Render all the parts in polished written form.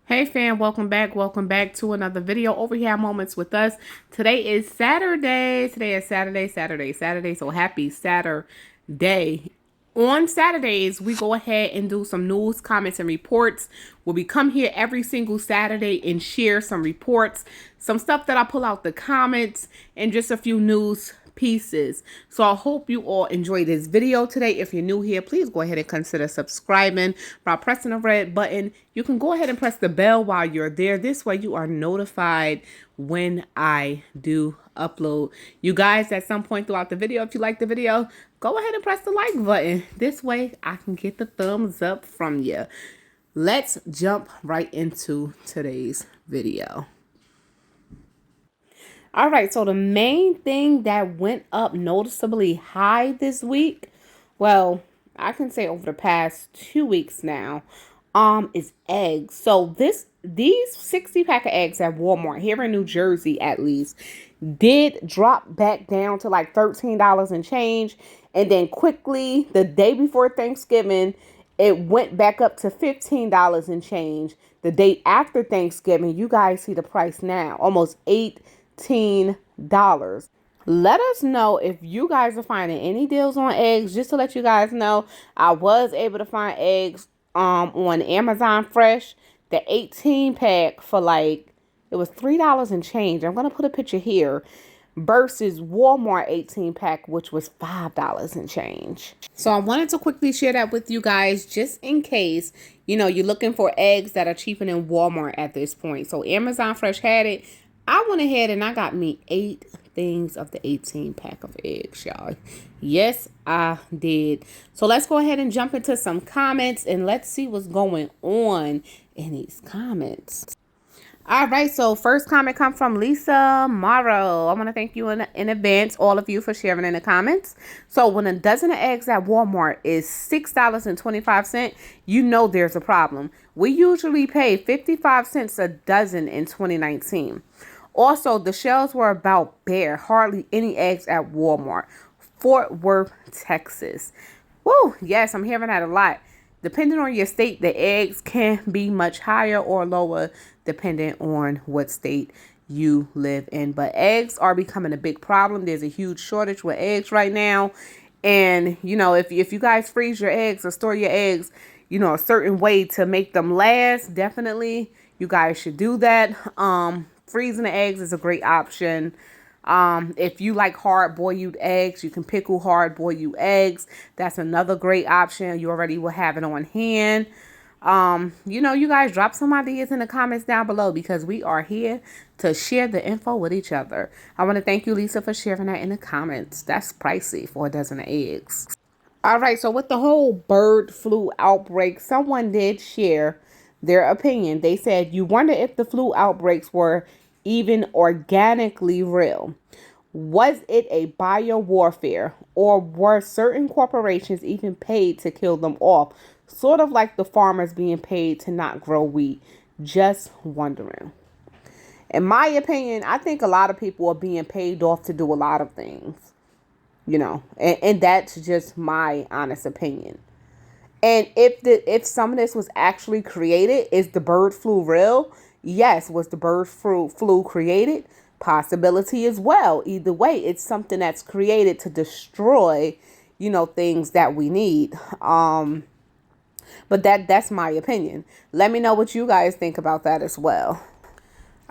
Hey fam, welcome back to another video over here at Moments with Us. Today is Saturday. Saturday. So happy Saturday. On Saturdays, we go ahead and do some news, comments, and reports. We come here every single Saturday and share some reports, some stuff that I pull out the comments, and just a few news pieces. So I hope you all enjoy this video today. If you're new here, please go ahead and consider subscribing by pressing the red button. You can go ahead and press the bell while you're there. This way you are notified when I do upload. You guys, at some point throughout the video, if you like the video, go ahead and press the like button. This way I can get the thumbs up from you. Let's jump right into today's video. All right, so the main thing that went up noticeably high this week, well, I can say over the past 2 weeks now, is eggs. So these 60 pack of eggs at Walmart here in New Jersey at least did drop back down to like $13 and change, and then quickly the day before Thanksgiving it went back up to $15 and change. The day after Thanksgiving, you guys see the price now, almost $18. Let us know if you guys are finding any deals on eggs. Just to let you guys know, I was able to find eggs on Amazon Fresh, the 18 pack for like, it was $3 and change. I'm gonna put a picture here versus Walmart 18 pack, which was $5 and change. So I wanted to quickly share that with you guys just in case, you know, you're looking for eggs that are cheaper than Walmart at this point. So Amazon Fresh had it. I went ahead and I got me 8 things of the 18 pack of eggs, y'all. Yes, I did. So let's go ahead and jump into some comments and let's see what's going on in these comments. All right, so first comment comes from Lisa Morrow. I want to thank you in advance, all of you, for sharing in the comments. So when a dozen of eggs at Walmart is $6.25, you know there's a problem. We usually pay 55 cents a dozen in 2019. Also, the shelves were about bare. Hardly any eggs at Walmart. Fort Worth, Texas. Woo, yes, I'm hearing that a lot. Depending on your state, the eggs can be much higher or lower depending on what state you live in. But eggs are becoming a big problem. There's a huge shortage with eggs right now. And, you know, if you guys freeze your eggs or store your eggs, you know, a certain way to make them last, definitely you guys should do that. Freezing the eggs is a great option. If you like hard-boiled eggs, you can pickle hard-boiled eggs. That's another great option. You already will have it on hand. You know, you guys drop some ideas in the comments down below because we are here to share the info with each other. I want to thank you, Lisa, for sharing that in the comments. That's pricey for a dozen of eggs. All right, so with the whole bird flu outbreak, someone did share their opinion. They said, you wonder if the flu outbreaks were even organically real. Was it a biowarfare, or were certain corporations even paid to kill them off? Sort of like the farmers being paid to not grow wheat. Just wondering. In my opinion, I think a lot of people are being paid off to do a lot of things. You know, and that's just my honest opinion. And if some of this was actually created, is the bird flu real? Yes. Was the bird flu created? Possibility as well. Either way, it's something that's created to destroy, you know, things that we need. But that's my opinion. Let me know what you guys think about that as well.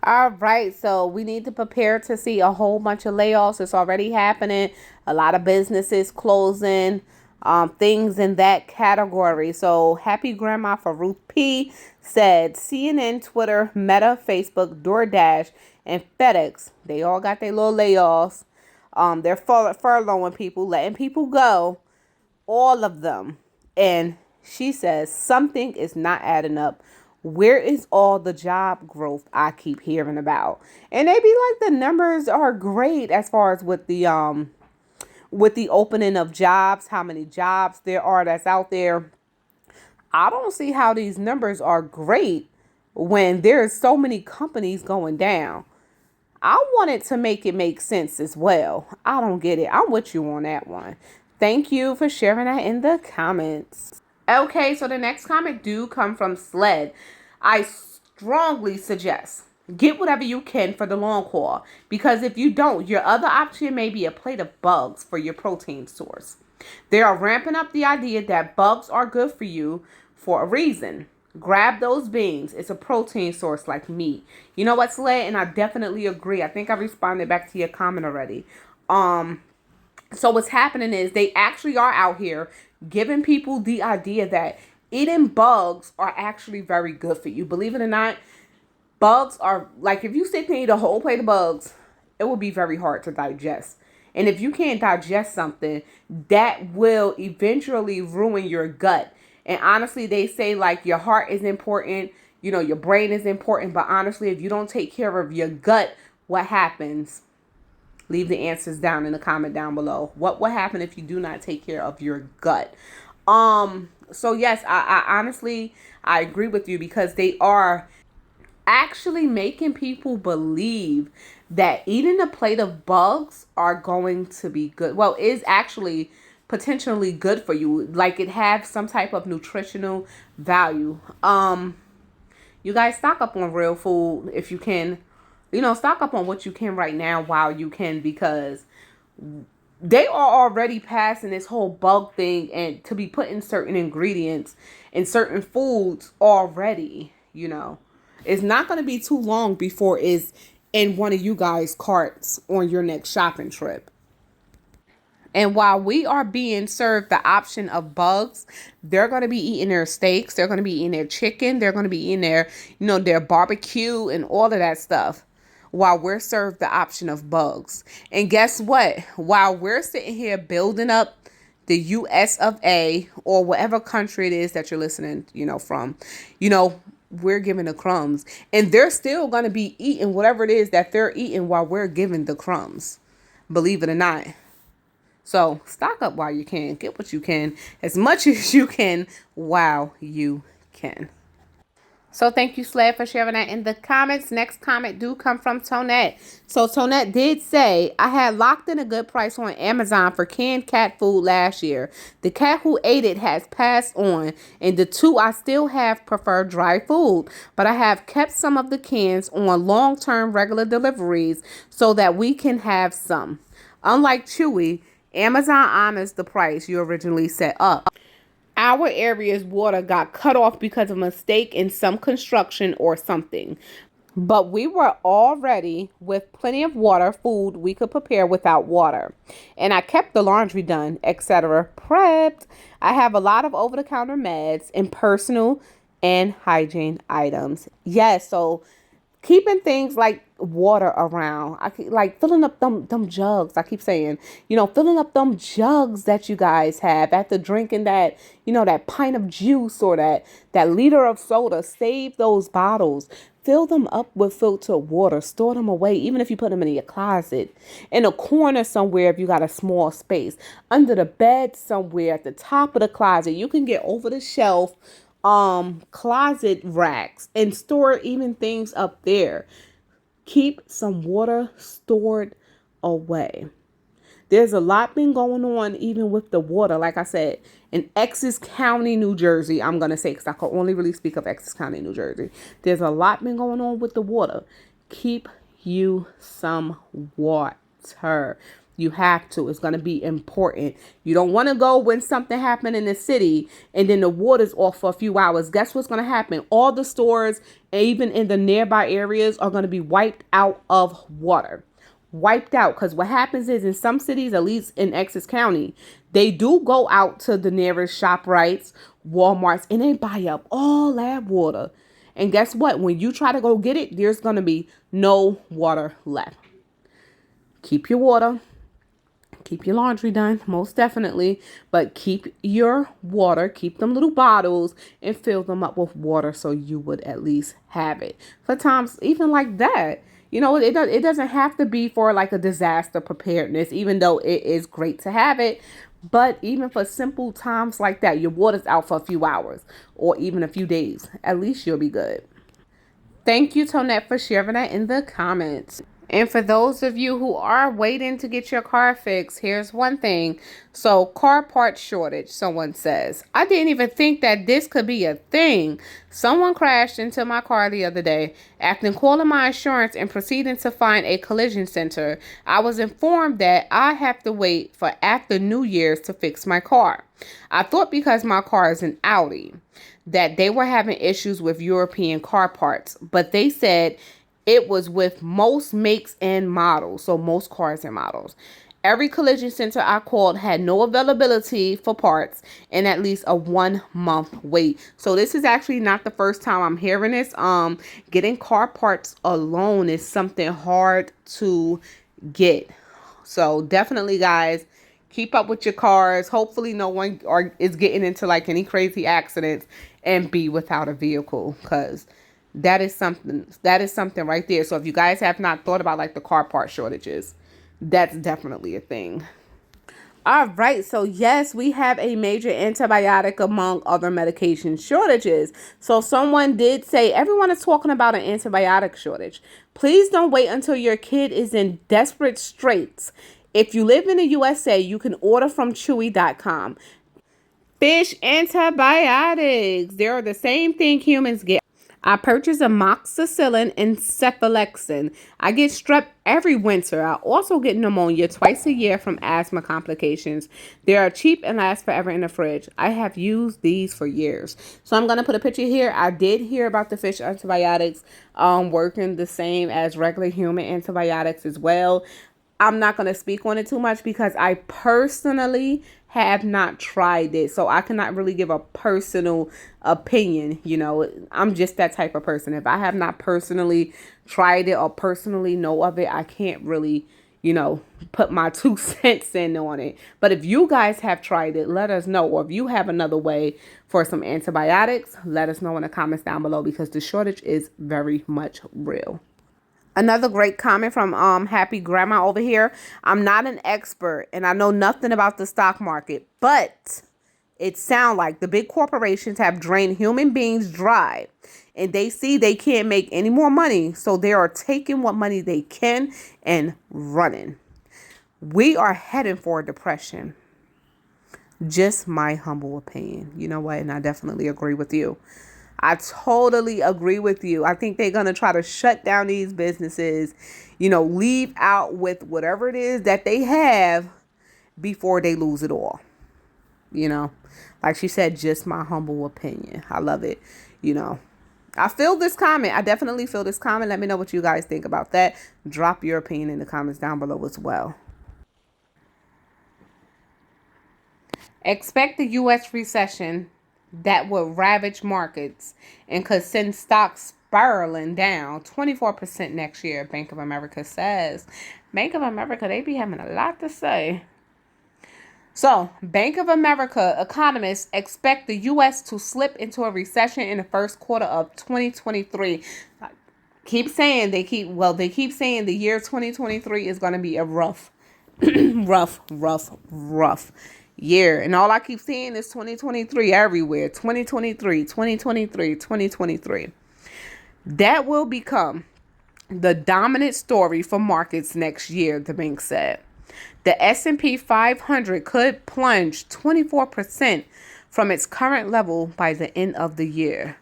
All right, so we need to prepare to see a whole bunch of layoffs. It's already happening. A lot of businesses closing, things in that category. So happy grandma for Ruth P. said CNN, Twitter, Meta, Facebook, DoorDash, and FedEx, they all got their little layoffs. They're furloughing people, letting people go, all of them. And she says something is not adding up. Where is all the job growth I keep hearing about? And they be like, the numbers are great as far as with the opening of jobs, how many jobs there are that's out there. I don't see how these numbers are great when there's so many companies going down. I wanted to make it make sense as well. I don't get it. I'm with you on that one. Thank you for sharing that in the comments. Okay, so the next comment do come from Sled. I strongly suggest get whatever you can for the long haul, because if you don't, your other option may be a plate of bugs for your protein source. They are ramping up the idea that bugs are good for you for a reason. Grab those beans. It's a protein source like meat. You know what, Slay? And I definitely agree. I think I responded back to your comment already. So what's happening is they actually are out here giving people the idea that eating bugs are actually very good for you. Believe it or not, bugs are like, if you sit there and eat a whole plate of bugs, it will be very hard to digest. And if you can't digest something, that will eventually ruin your gut. And honestly, they say like your heart is important, you know, your brain is important. But honestly, if you don't take care of your gut, what happens? Leave the answers down in the comment down below. What will happen if you do not take care of your gut? So yes, I honestly, I agree with you, because they are actually making people believe that eating a plate of bugs are going to be good. Well, is actually potentially good for you. Like it has some type of nutritional value. You guys, stock up on real food if you can. You know, stock up on what you can right now while you can, because they are already passing this whole bug thing and to be putting certain ingredients in certain foods already, you know. It's not going to be too long before it's in one of you guys' carts on your next shopping trip. And while we are being served the option of bugs, they're going to be eating their steaks. They're going to be eating their chicken. They're going to be eating their, you know, their barbecue and all of that stuff, while we're served the option of bugs. And guess what? While we're sitting here building up the US of A, or whatever country it is that you're listening, you know, from, you know, we're giving the crumbs. And they're still going to be eating whatever it is that they're eating while we're giving the crumbs. Believe it or not. So stock up while you can. Get what you can, as much as you can while you can. So thank you, Sled, for sharing that in the comments. Next comment do come from Tonette. So Tonette did say, I had locked in a good price on Amazon for canned cat food last year. The cat who ate it has passed on, and the two I still have prefer dry food. But I have kept some of the cans on long-term regular deliveries so that we can have some. Unlike Chewy, Amazon honors the price you originally set up. Our area's water got cut off because of a mistake in some construction or something. But we were all ready with plenty of water, food we could prepare without water. And I kept the laundry done, etc. prepped. I have a lot of over-the-counter meds and personal and hygiene items. Yes, so keeping things like water around. I keep, like filling up them jugs. I keep saying, you know, filling up them jugs that you guys have after drinking that, you know, that pint of juice or that liter of soda. Save those bottles. Fill them up with filtered water. Store them away, even if you put them in your closet, in a corner somewhere if you got a small space, under the bed somewhere, at the top of the closet. You can get over the shelf closet racks and store even things up there. Keep some water stored away. There's a lot been going on even with the water. Like I said, in Essex County, New Jersey, I'm going to say, because I can only really speak of Essex County, New Jersey. There's a lot been going on with the water. Keep you some water. You have to. It's going to be important. You don't want to go when something happened in the city and then the water's off for a few hours. Guess what's going to happen? All the stores, even in the nearby areas, are going to be wiped out of water. Wiped out. Because what happens is in some cities, at least in Essex County, they do go out to the nearest ShopRites, Walmarts, and they buy up all that water. And guess what? When you try to go get it, there's going to be no water left. Keep your water. Keep your laundry done, most definitely. But keep your water, keep them little bottles and fill them up with water so you would at least have it. For times even like that, you know, it doesn't have to be for like a disaster preparedness, even though it is great to have it. But even for simple times like that, your water's out for a few hours or even a few days, at least you'll be good. Thank you, Tonette, for sharing that in the comments. And for those of you who are waiting to get your car fixed, here's one thing. So, car part shortage, someone says. I didn't even think that this could be a thing. Someone crashed into my car the other day. After calling my insurance and proceeding to find a collision center, I was informed that I have to wait for after New Year's to fix my car. I thought because my car is an Audi that they were having issues with European car parts, but they said it was with most makes and models, so most cars and models. Every collision center I called had no availability for parts and at least a 1 month wait. So this is actually not the first time I'm hearing this. Getting car parts alone is something hard to get. So definitely, guys, keep up with your cars. Hopefully no one is getting into like any crazy accidents and be without a vehicle, because that is something right there. So if you guys have not thought about like the car part shortages, that's definitely a thing. All right, so yes, we have a major antibiotic among other medication shortages. So someone did say everyone is talking about an antibiotic shortage. Please don't wait until your kid is in desperate straits. If you live in the USA, you can order from Chewy.com. Fish antibiotics. They're the same thing humans get. I purchase amoxicillin and cephalexin. I get strep every winter. I also get pneumonia twice a year from asthma complications. They are cheap and last forever in the fridge. I have used these for years. So I'm going to put a picture here. I did hear about the fish antibiotics working the same as regular human antibiotics as well. I'm not going to speak on it too much because I personally have not tried it. So I cannot really give a personal opinion. You know, I'm just that type of person. If I have not personally tried it or personally know of it, I can't really, put my 2 cents in on it. But if you guys have tried it, let us know. Or if you have another way for some antibiotics, let us know in the comments down below, because the shortage is very much real. Another great comment from Happy Grandma over here. I'm not an expert and I know nothing about the stock market, but it sounds like the big corporations have drained human beings dry and they see they can't make any more money. So they are taking what money they can and running. We are heading for a depression. Just my humble opinion. You know what? And I definitely agree with you. I totally agree with you. I think they're going to try to shut down these businesses, leave out with whatever it is that they have before they lose it all. Like she said, just my humble opinion. I love it. I feel this comment. I definitely feel this comment. Let me know what you guys think about that. Drop your opinion in the comments down below as well. Expect the U.S. recession that will ravage markets and could send stocks spiraling down 24% next year, Bank of America says. Bank of America, they be having a lot to say. So, Bank of America economists expect the U.S. to slip into a recession in the first quarter of 2023. They keep saying the year 2023 is going to be a rough year. And all I keep seeing is 2023 everywhere. 2023, 2023, 2023. That will become the dominant story for markets next year, the bank said. The S&P 500 could plunge 24% from its current level by the end of the year.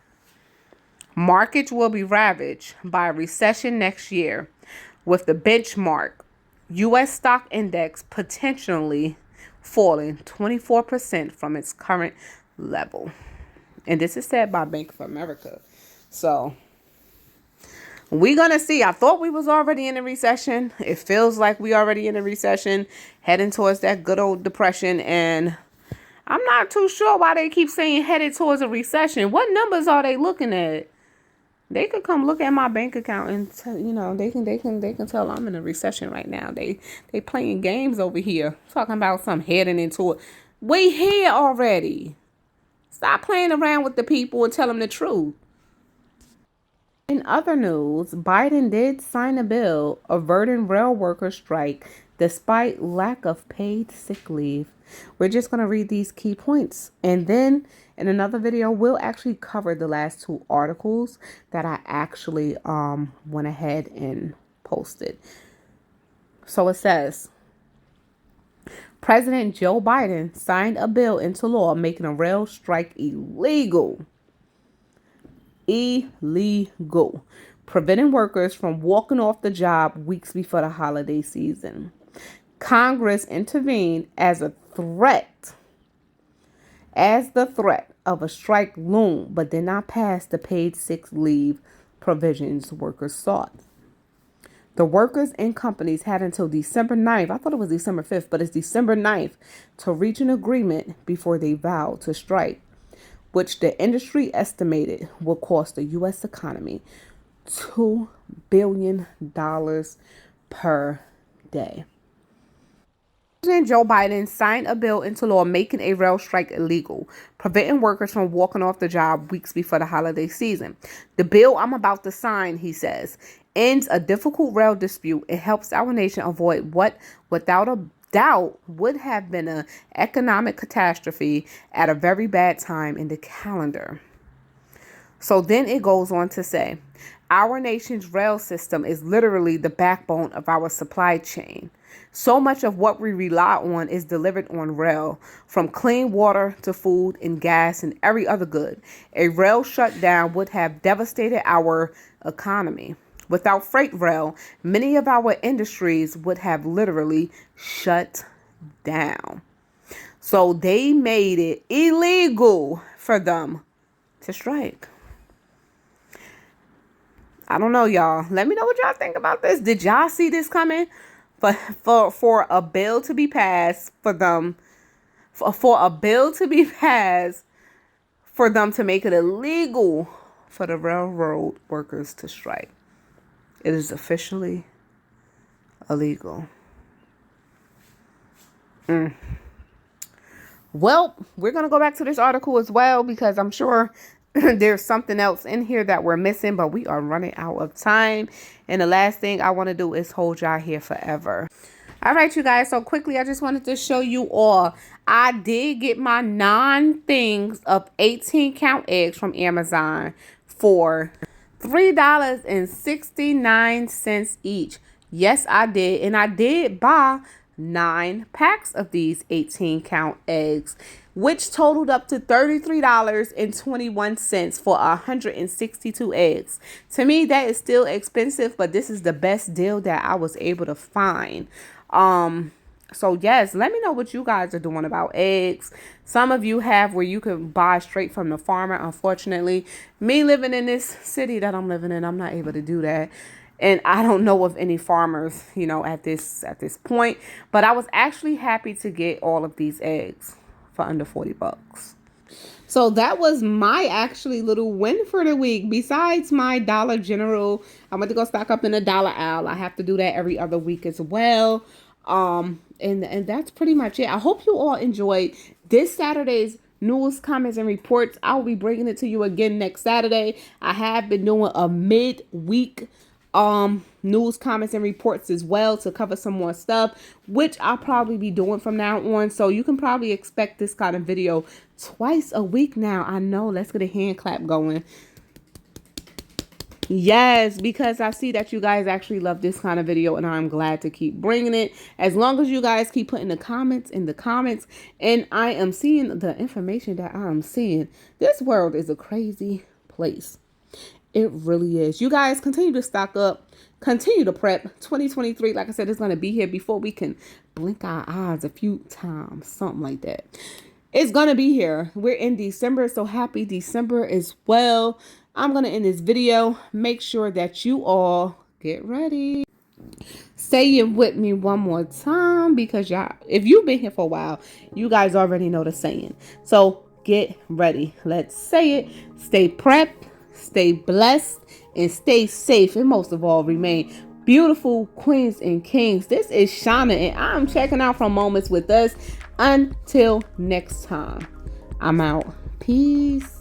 Markets will be ravaged by a recession next year, with the benchmark U.S. stock index potentially falling 24% from its current level. And this is said by Bank of America. So we're going to see. I thought we was already in a recession. It feels like we already in a recession, heading towards that good old depression. And I'm not too sure why they keep saying headed towards a recession. What numbers are they looking at? They could come look at my bank account and they can tell I'm in a recession right now. They playing games over here, talking about some heading into it. We here already. Stop playing around with the people and tell them the truth. In other news, Biden did sign a bill averting rail worker strike despite lack of paid sick leave. We're just going to read these key points. And then in another video, we'll actually cover the last two articles that I actually went ahead and posted. So it says, President Joe Biden signed a bill into law making a rail strike illegal. Illegal. Preventing workers from walking off the job weeks before the holiday season. Congress intervened as the threat of a strike loomed, but did not pass the paid sick leave provisions workers sought. The workers and companies had until December 9th, I thought it was December 5th, but it's December 9th, to reach an agreement before they vowed to strike, which the industry estimated will cost the U.S. economy $2 billion per day. President Joe Biden signed a bill into law making a rail strike illegal, preventing workers from walking off the job weeks before the holiday season. The bill I'm about to sign, he says, ends a difficult rail dispute and helps our nation avoid what, without a doubt, would have been an economic catastrophe at a very bad time in the calendar. So then it goes on to say, our nation's rail system is literally the backbone of our supply chain. So much of what we rely on is delivered on rail, from clean water to food and gas and every other good. A rail shutdown would have devastated our economy. Without freight rail, many of our industries would have literally shut down. So they made it illegal for them to strike. I don't know, y'all. Let me know what y'all think about this. Did y'all see this coming? For a bill to be passed for them, for a bill to be passed for them to make it illegal for the railroad workers to strike. It is officially illegal. Well, we're going to go back to this article as well, because I'm sure there's something else in here that we're missing, but we are running out of time. And the last thing I want to do is hold y'all here forever. All right, you guys. So quickly, I just wanted to show you all. I did get my 9 things of 18 count eggs from Amazon for $3.69 each. Yes, I did. And I did buy 9 packs of these 18 count eggs, which totaled up to $33.21 for 162 eggs. To me, that is still expensive, but this is the best deal that I was able to find. So yes, let me know what you guys are doing about eggs. Some of you have where you can buy straight from the farmer. Unfortunately, me living in this city that I'm living in, I'm not able to do that. And I don't know of any farmers, at this point. But I was actually happy to get all of these eggs for under $40. So that was my actually little win for the week. Besides my Dollar General, I'm going to go stock up in a dollar aisle. I have to do that every other week as well. And that's pretty much it. I hope you all enjoyed this Saturday's news, comments, and reports. I'll be bringing it to you again next Saturday. I have been doing a midweek news, comments, and reports as well to cover some more stuff, which I'll probably be doing from now on. So you can probably expect this kind of video twice a week now. I know. Let's get a hand clap going. Yes, because I see that you guys actually love this kind of video, and I'm glad to keep bringing it. As long as you guys keep putting the comments in the comments, and I am seeing the information that I'm seeing. This world is a crazy place. It really is. You guys continue to stock up, continue to prep. 2023, like I said, is going to be here before we can blink our eyes a few times, something like that. It's going to be here. We're in December, so happy December as well. I'm going to end this video. Make sure that you all get ready. Say it with me one more time, because y'all, if you've been here for a while, you guys already know the saying. So get ready. Let's say it. Stay prepped, stay blessed, and stay safe. And most of all, remain beautiful queens and kings. This is Shauna, and I'm checking out from Moments with Us. Until next time, I'm out. Peace.